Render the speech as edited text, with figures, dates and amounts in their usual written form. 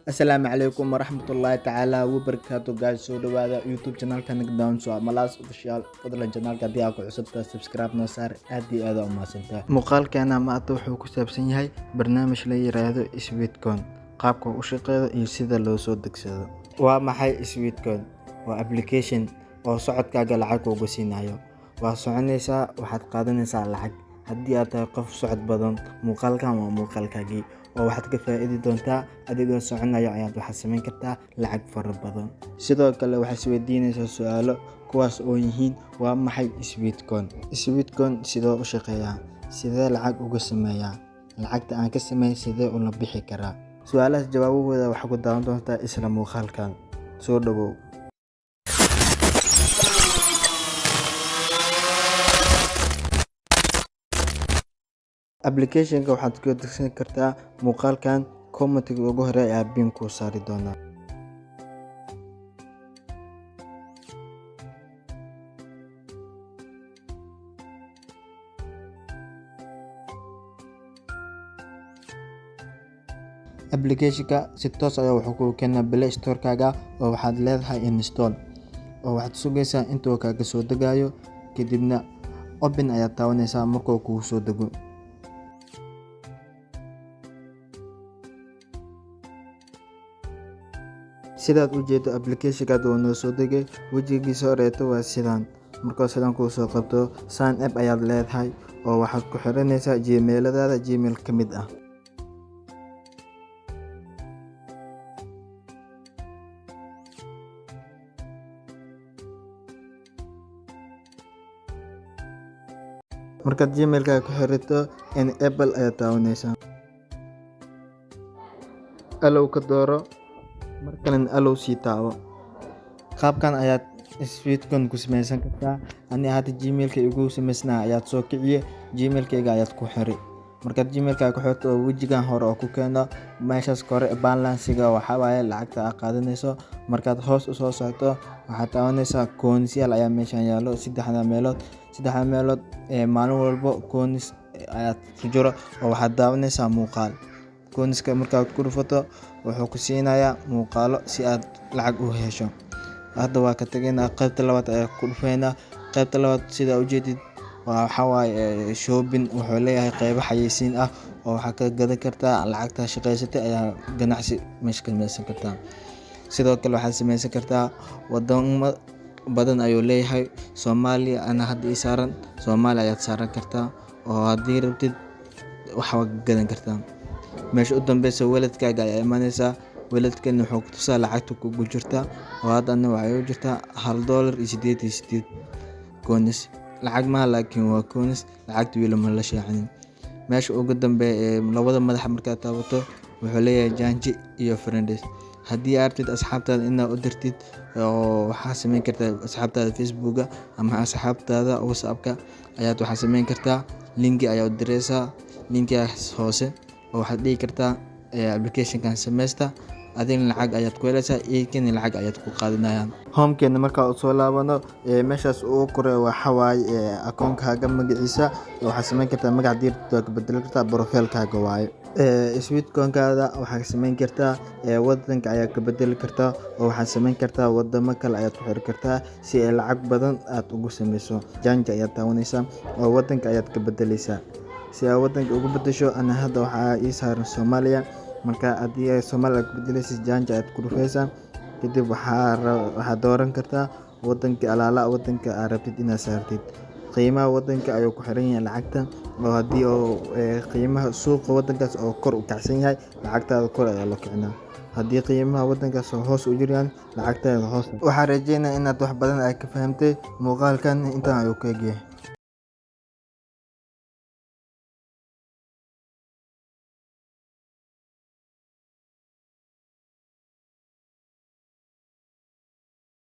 Asalaamu calaykum waraxmatullaahi tacaala wabarakaatu guys. Soo dhawaada YouTube channelka Nagdown so Malas official. Fadlan channelka haddii aad ku cusubtahay subscribe noo saar, aad iyo aad u mahadsantahay. Muuqaalkeena maanta wuxuu ku saabsan yahay barnaamij la yiraahdo Sweetcoin, qaabka uu u shaqeeyo iyo sida loo soo degsado. Waa maxay Sweetcoin? Waa application oo socodkaaga lacag ugu siinayo. Waa soconaysaa, waxaad qaadanaysaa lacag. Haddii aad tahay qof socod badan, muuqaalkan waa muuqaalkaagii oo waxaad ka faa'iidi doontaa adigoo soconaya ayaad waxa samayn kartaa lacag fara badan. Sidoo kale waxaad isweydiinaysaa su'aalo kuwaas oo yihiin waa maxay Sweetcoin? Sweetcoin sidoo u shaqeeyaa, sidee lacag uga sameeyaa, lacagta aan ka sameeyay sidee u la bixi karaa? Su'aalahaas jawaabahooda waxaad ku daawan doontaa isla muuqaalkan. Soo dhawow. Application-ka waxaad ku degsan kartaa muuqaalkan comment-ga ugu horeeya ayaa pin ku saari doonaa. Application-ka si toos ah wuxuu ku keenaa Play Store-kaaga oo waxaad leedahay install oo waxaad sugaysaa intuu kaaga soo degayo kadibna open ayaad taabanaysaa markuu kugu soo dego. Sidaad u jeedo application-ka oo noo soo degay wajigiisa horeeto waa sidaan. Marka sidaan ku soo qabto sign up ayaad leedahay oo waxaad ku xiranaysaa Gmail-daada Gmail ka mid ah. Markaad Gmail-ka ku xirato enable ayaad taabanaysaa. Allow ka dooro, markan allow sii taabo. Qaabkan ayaad Sweetcoin ku samaysan kartaa. Ani hadda Gmail-ka igu samaysnaa ayaad soo kiciye, Gmail-kayga ayaad ku xiri. Markaad Gmail-ka ku xirto wajigan hore oo ku keeno meeshaas kore balance-ga waxa waaye lacagta aad qaadanayso. Markaad hoos u soo socoto waxaad taabanaysaa coins yaal ayaa meeshan yaalo saddexda meelood maalin walba coins ayaad ku jiro oo waxaad daawanaysaa muuqaal. Coins-ka markaad ku dhufato wuxuu ku siinayaa muuqaalo si aad lacag u hesho. Hadda waa ka tagaynaa qaybta labaad ayaa ku dhufaynaa. Qaybta labaad sida u jeedid waxa waaye shopping, wuxuu leeyahay qaybo xayeysiin ah oo waxaad ka gadan kartaa lacagta shaqaysatay ayaa ganacsi meesha ka samaysan kartaa. Sidoo kale waxaad samaysan kartaa wadamo badan ayuu leeyahay. Soomaaliya ana hadda ii saaran, Soomaaliya ayaad saaran kartaa oo haddii rabtid waxa gadan kartaa. Meesha u dambeysa wallet-kaaga ayaa imanaysaa. Wallet-kan wuxuu ku tusaa lacagta kugu jirta oo hadda waxay u jirtaa $1.88 coins. Lacag ma laakiin waa coins, lacagta weli ma la shaacin. Meesha ugu dambeeya labada madax markaad taabato wuxuu leeyahay janji iyo friends. Haddii aad rabtid asxaabtaada inaad u dirtid oo waxaad samayn kartaa asxaabtaada Facebook ama asxaabtaada WhatsApp-ka ayaad waxaad samayn kartaa link ayaa u diraysaa, linkaas hoose oo waxaad dhigi kartaa application-kan samaysta. Adigna lacag ayaad ku helaysaa, iyagana lacag ayaad ku qaadanayaan. Home-keena markaa u soo laabano meeshaas uu koray waxa waaye account-kaaga magaciisa waxaad samayn kartaa magac diirta ka bedeli kartaa profile-kaaga waaye. Sweetcoin-kaada waxaad samayn kartaa wadanka ayaad ka bedeli kartaa oo waxaad samayn kartaa wadamo kale ayaad ku xiri kartaa si ay lacag badan aad ugu samayso. Janji ayaad taabanaysaa oo wadanka ayaad ka bedelaysaa. Si aad wadanka ugu bedesho ana hadda waxaa ii saaran Soomaaliya. Marka haddii ay Soomaaliya ka bedelaysid janji ayaad ku dhufaysaa. Kadib waxaad dooran kartaa wadanka alaala wadanka aad rabtid inaad saartid. Qiimaha wadanka ayuu ku xiran yahay lacagta oo haddii qiimaha suuqa wadankaas oo kor u kacsan yahay lacagtaada kor ayaa loo kicinaa. Haddii qiimaha wadankaas oo hoos u jiraan lacagtaada hoos. Waxaan rajeynayaa inaad wax badan ay ka fahamtay muuqaalkan intaan ayuu ka egyahay.